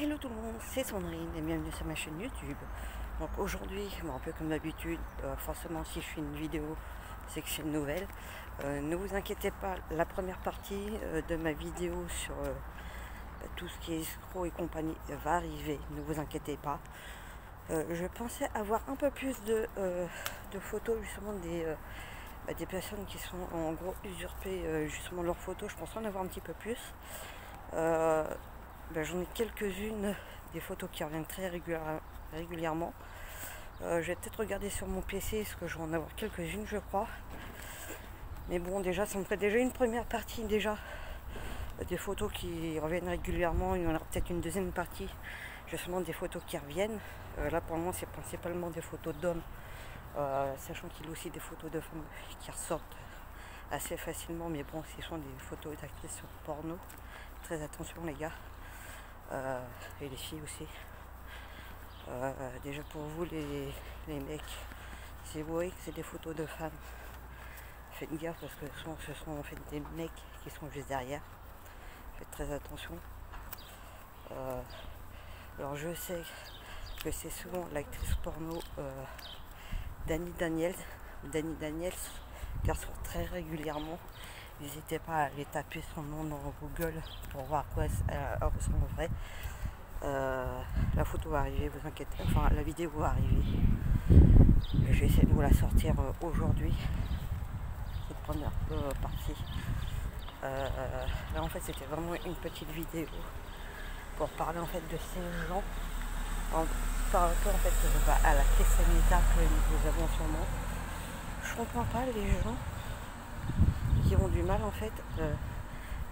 Hello tout le monde, c'est Sandrine et bienvenue sur ma chaîne YouTube. Donc aujourd'hui, un peu comme d'habitude, forcément si je fais une vidéo, c'est que c'est une nouvelle. Ne vous inquiétez pas, la première partie de ma vidéo sur tout ce qui est escroc et compagnie va arriver, ne vous inquiétez pas. Je pensais avoir un peu plus de photos justement des personnes qui sont en gros usurpées justement leurs photos, je pense en avoir un petit peu plus. J'en ai quelques-unes, des photos qui reviennent très régulièrement. Je vais peut-être regarder sur mon PC, parce que je vais en avoir quelques-unes, je crois. Mais bon, déjà, ça me ferait déjà une première partie, déjà, des photos qui reviennent régulièrement. Il y en aura peut-être une deuxième partie, justement, des photos qui reviennent. Là, pour le moment, c'est principalement des photos d'hommes, sachant qu'il y a aussi des photos de femmes qui ressortent assez facilement. Mais bon, ce sont des photos d'actrices sur porno. Très attention, les gars. Et les filles aussi. Déjà pour vous les mecs, si vous voyez que c'est des photos de femmes, faites gaffe parce que ce sont en fait des mecs qui sont juste derrière. Faites très attention. Alors je sais que c'est souvent l'actrice porno Dani Daniels qui ressort très régulièrement. N'hésitez pas à aller taper son nom dans Google pour voir à quoi elle ressemble en vrai. La photo va arriver, vous inquiétez, enfin la vidéo va arriver. Je vais essayer de vous la sortir aujourd'hui, cette première partie. Là en fait c'était vraiment une petite vidéo pour parler en fait de ces gens par rapport en fait à la crise sanitaire que nous avons en ce moment. Je comprends pas les gens qui ont du mal en fait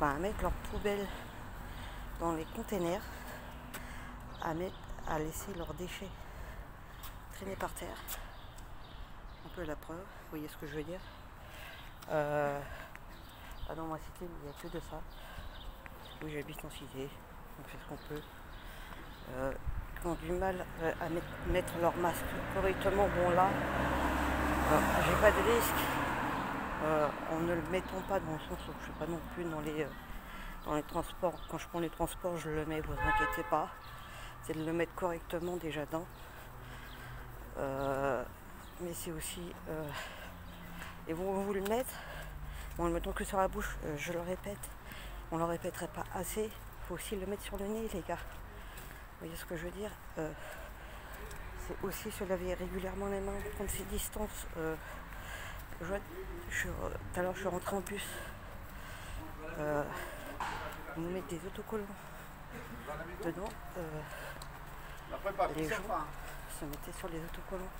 à mettre leurs poubelles dans les containers, à laisser leurs déchets traîner par terre. Un peu la preuve, vous voyez ce que je veux dire. Dans ma cité, il n'y a que de ça. Oui, j'habite en cité, on fait ce qu'on peut. Qui ont du mal à mettre leur masque correctement. Bon là, j'ai pas de risque. En ne le mettant pas dans le sens où je suis pas non plus dans les transports. Quand je prends les transports, je le mets, vous inquiétez pas. C'est de le mettre correctement déjà d'un. Mais c'est aussi et vous le mettre en le mettant que sur la bouche, je le répète, on le répéterait pas assez, il faut aussi le mettre sur le nez les gars, vous voyez ce que je veux dire. C'est aussi se laver régulièrement les mains, prendre ses distances. Tout à l'heure je suis rentré en bus, on nous met des autocollants dedans, les gens se mettaient sur les autocollants,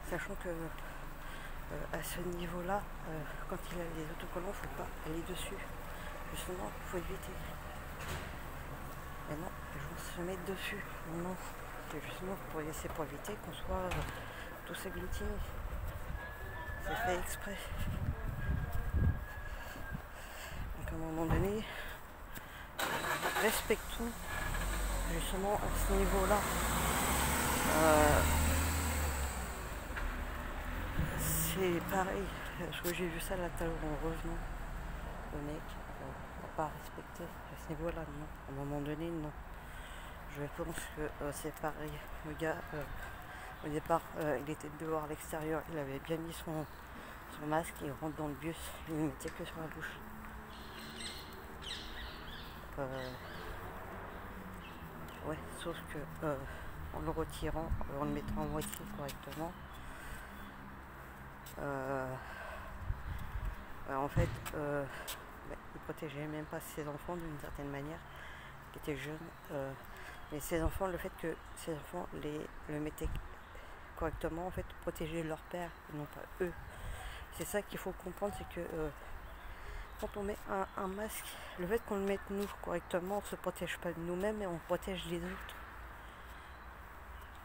sachant que à ce niveau-là, quand il y a les autocollants, il ne faut pas aller dessus. Justement, il faut éviter. Mais non, les gens se mettent dessus. Non, c'est justement pour éviter qu'on soit tous agglutinés. C'est fait exprès. Donc à un moment donné, respectons justement à ce niveau-là. C'est pareil, parce que j'ai vu ça là tout à l'heure en revenant, le mec n'a pas respecté à ce niveau-là, non. À un moment donné, non. Je pense que c'est pareil. Le gars, au départ, il était dehors à l'extérieur, il avait bien mis son masque, il rentre dans le bus, il ne mettait que sur la bouche. Ouais, sauf que en le retirant, en le mettant en moitié correctement, en fait, il protégeait même pas ses enfants d'une certaine manière, qui étaient jeunes. Mais ses enfants, le fait que ses enfants le mettaient correctement, en fait, protégeaient leur père et non pas eux. C'est ça qu'il faut comprendre, c'est que quand on met un masque, le fait qu'on le mette nous correctement, on ne se protège pas nous-mêmes, mais on protège les autres.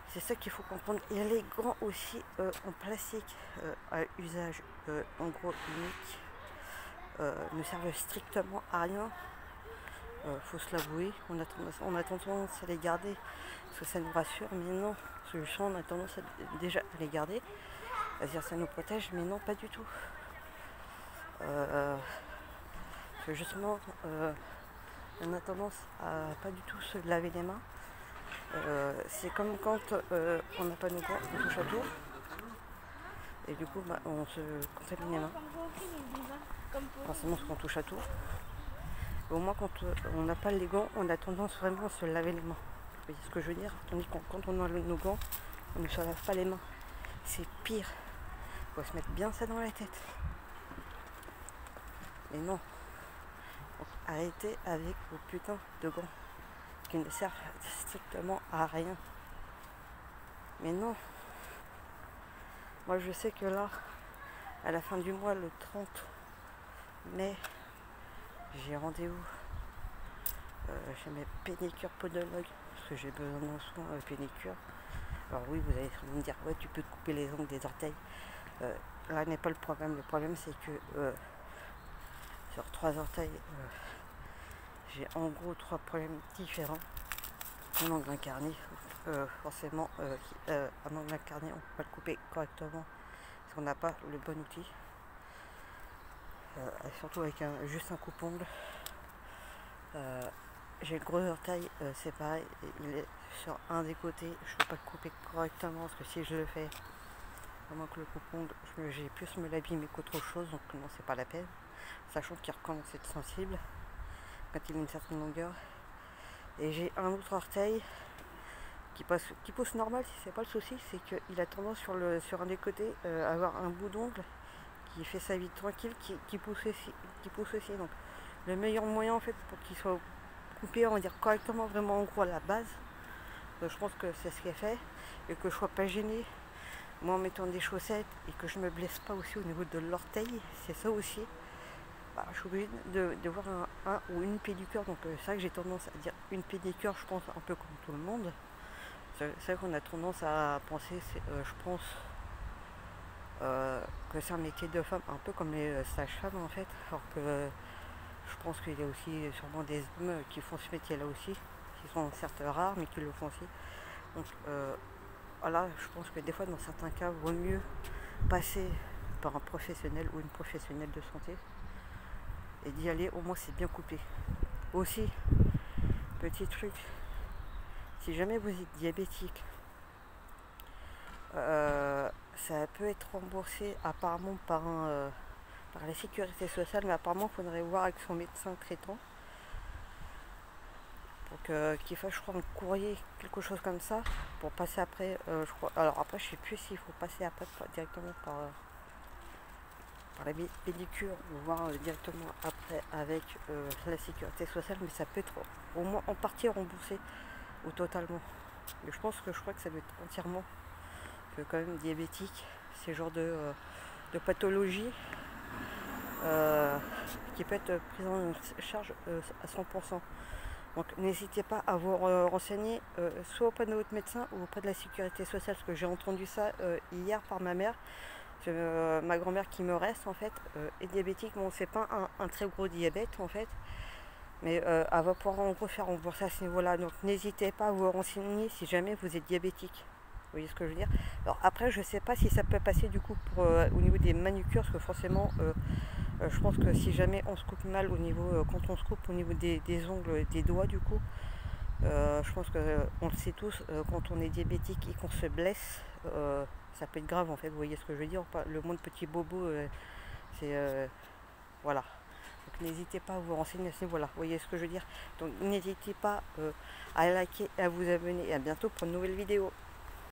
C'est ça qu'il faut comprendre. Il y a les gants aussi en plastique à usage en gros unique, ne servent strictement à rien. Faut se l'avouer, on a tendance à les garder parce que ça nous rassure, mais non, parce que on a tendance déjà à les garder, à dire ça nous protège, mais non, pas du tout. Parce que justement, on a tendance à pas du tout se laver les mains, C'est comme quand on n'a pas nos gants, on touche à tout. Et du coup, bah, on se contamine les mains. Forcément, parce qu'on touche à tout. Et au moins, quand on n'a pas les gants, on a tendance vraiment à se laver les mains. Vous voyez ce que je veux dire? Tandis que quand on a nos gants, on ne se lave pas les mains. C'est pire. Il faut se mettre bien ça dans la tête. Mais non. Donc, arrêtez avec vos putains de gants qui ne servent strictement à rien. Mais non. Moi, je sais que là, à la fin du mois, le 30 mai, j'ai rendez-vous chez mes pédicures podologues parce que j'ai besoin d'un soin pédicure. Alors oui, vous allez me dire, ouais, tu peux te couper les ongles des orteils. Là n'est pas le problème. Le problème, c'est que sur 3 orteils, j'ai en gros 3 problèmes différents. Un ongle incarné, forcément, un ongle incarné, on ne peut pas le couper correctement parce qu'on n'a pas le bon outil. Surtout avec juste un coupe-ongle. J'ai le gros orteil, c'est pareil, il est sur un des côtés, je ne peux pas le couper correctement parce que si je le fais, vraiment que le coupe-ongle, j'ai plus me l'abîmer qu'autre chose, donc non, c'est pas la peine. Sachant qu'il recommence à être sensible quand il a une certaine longueur. Et j'ai un autre orteil qui pousse normal, si c'est pas le souci, c'est qu'il a tendance sur un des côtés à avoir un bout d'ongle qui fait sa vie tranquille, qui pousse aussi. Donc le meilleur moyen en fait pour qu'il soit coupé, on va dire correctement, vraiment en gros à la base, je pense que c'est ce qui est fait, et que je sois pas gêné moi en mettant des chaussettes et que je me blesse pas aussi au niveau de l'orteil, c'est ça aussi. Bah, je suis obligée de voir un ou une pédicure, donc c'est vrai que j'ai tendance à dire une pédicure, je pense un peu comme tout le monde. C'est vrai qu'on a tendance à penser, je pense, que c'est un métier de femme, un peu comme les sages-femmes en fait, alors que je pense qu'il y a aussi sûrement des hommes qui font ce métier-là aussi, qui sont certes rares, mais qui le font aussi. Donc voilà, je pense que des fois, dans certains cas, il vaut mieux passer par un professionnel ou une professionnelle de santé et d'y aller, au moins c'est bien coupé. Aussi, petit truc, si jamais vous êtes diabétique, ça peut être remboursé apparemment par la sécurité sociale, mais apparemment il faudrait voir avec son médecin traitant pour qu'il fasse, je crois, un courrier, quelque chose comme ça, pour passer après, je crois. Alors après, je sais plus s'il faut passer après directement par la pédicure ou voir directement après avec la sécurité sociale, mais ça peut être au moins en partie remboursé ou totalement. Mais je crois que ça doit être entièrement, que quand même diabétique, c'est genre de pathologie qui peut être prise en charge à 100%. Donc n'hésitez pas à vous renseigner soit auprès de votre médecin ou auprès de la sécurité sociale, parce que j'ai entendu ça hier par ma mère. Ma grand-mère qui me reste en fait est diabétique. Bon, c'est pas un très gros diabète en fait, mais elle va pouvoir en gros faire rembourser à ce niveau-là. Donc n'hésitez pas à vous renseigner si jamais vous êtes diabétique. Vous voyez ce que je veux dire? Alors après, je sais pas si ça peut passer du coup pour, au niveau des manucures, parce que forcément, je pense que si jamais on se coupe mal au niveau, quand on se coupe au niveau des ongles, des doigts du coup, je pense qu'on le sait tous, quand on est diabétique et qu'on se blesse, ça peut être grave en fait, vous voyez ce que je veux dire? Le moins de petits bobos, c'est... voilà. Donc n'hésitez pas à vous renseigner à ce niveau-là, vous voyez ce que je veux dire? Donc n'hésitez pas à liker, à vous abonner, et à bientôt pour une nouvelle vidéo.